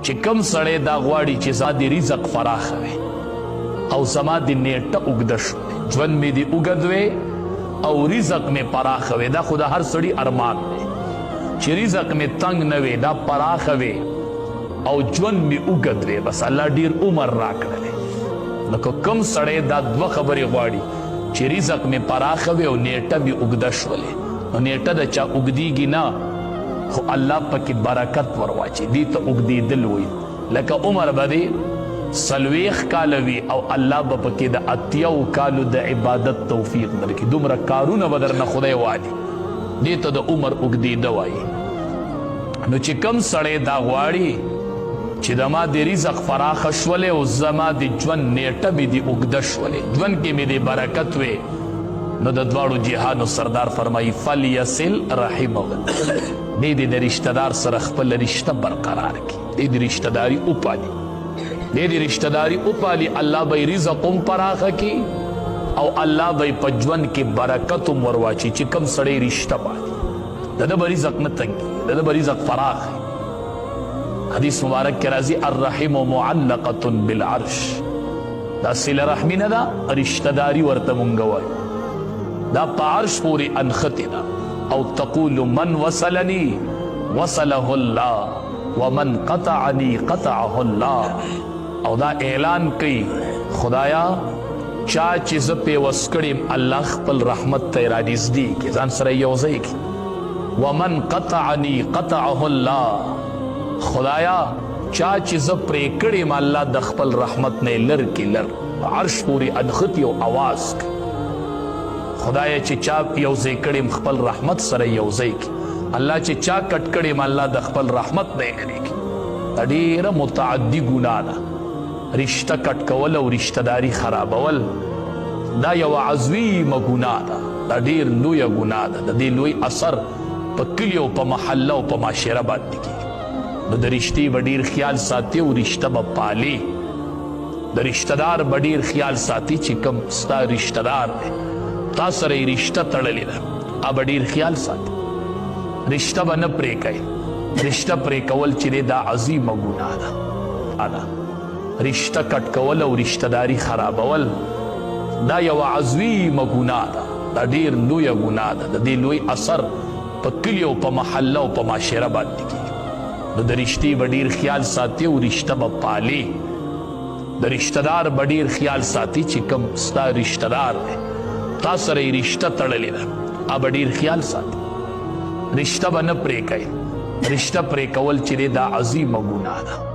چې کم سړی دا غواړي چې زما د رزق فراخ وي او زما د نیټه اوږده شوې ژوند مې د اوږد وی او رزق مې پراخ وی دا خو د هر سړي ارمان دی چې رزق مې تنګ نه وي دا پراخ وي او ژوند مې اوږد وی بس الله ډېر عمر راکړلی نو که کم سړی دا دوه خبرې غواړي چې رزق مې پراخ وي او نیټه مې اوږده شولې نو نیټه د چا اوږدېږي نه خو الله پکې برکت ورواچي دې ته اوږدېدل وایي لکه عمر به دې 40 کاله وي او الله به پکې د 80 کالو د عبادت توفیق درکړي دومره کارونه به درنه خدای والي دې ته د عمر اوږدېده وایي نو چې کم سړی دا غواړي چې زما د رزق فراخه شولې او زما د ژوند نیټه مې دې اوږده شولې ژوند کې مې دې برکت وې نو د دواړو جهانو سردار فرمایي فلیصل رحمه دې دې د رشته دار سره خپل رشته برقرار کړي دې دې رشته داري وپالي دې دې رشته داري وپالي الله به یې رزق هم پراخه کړي او الله به یې په ژوند کې برکت هم ورواچي چې کوم سړی رشته پالي د ده به رزق نه تنګي د ده به رزق پراخ حدیث مبارک کې راځي الرحم معلقة بالعرش دا صله رحمي نه ده رشته داري ورته مونږ وایو دا په عرش پورې انختې ده او تقول من وصلني وصله الله ومن قطعني قطعه الله او دا اعلان کوي خدایا چا چې زه پیوس کړم الله خپل رحمت ته رانږدې کړي ځان سره یو ځای کړي ومن قطعني قطعه الله خدایا چا چې زه پرې کړم الله د خپل رحمت نه لر کې لر عرش پورې انختې او اواز کوي خدایا چې چا یو ځای کړم خپل رحمت سره یو ځای کړي الله چې چا کټ کړم الله د خپل رحمت نه لرې کړي دا ډېره متعدي ګناه ده رشته کټ کول او رشته داري خرابول دا یوه عظیمه ګناه ده دا ډېر لویه ګناه ده د دې لوی اثر په کلي او په محله او په معاشره باندې کېږي نو د رشتې به ډېر خیال ساتي او رشته به پالي د رشته دار به ډېر خیال ساتي چې کوم ستا رشته دار دی تا سره یې رشته تړلې ده هغه به ډېر خیال ساتي رشته به نه پرې کوي رشته پرې کول چې دی دا عظیمه ګناه ده رشته کټ کول او رشته داري خرابول دا یوه عظیمه ګناه ده دا ډېر لویه ګناه ده د دې لوی اثر په کلي او په محله او په معاشره باندې کېږي نو د رشتې به ډېر خیال ساتي او رشته به پالي د رشته دار به ډېر خیال ساتي چې کوم ستا رشته دار دی تا سره یې رشته تړلې ده هغه به ډېر خیال ساتي رشته به نه پرې کوي رشته پرې کول چې دی دا عظیمه ګناه ده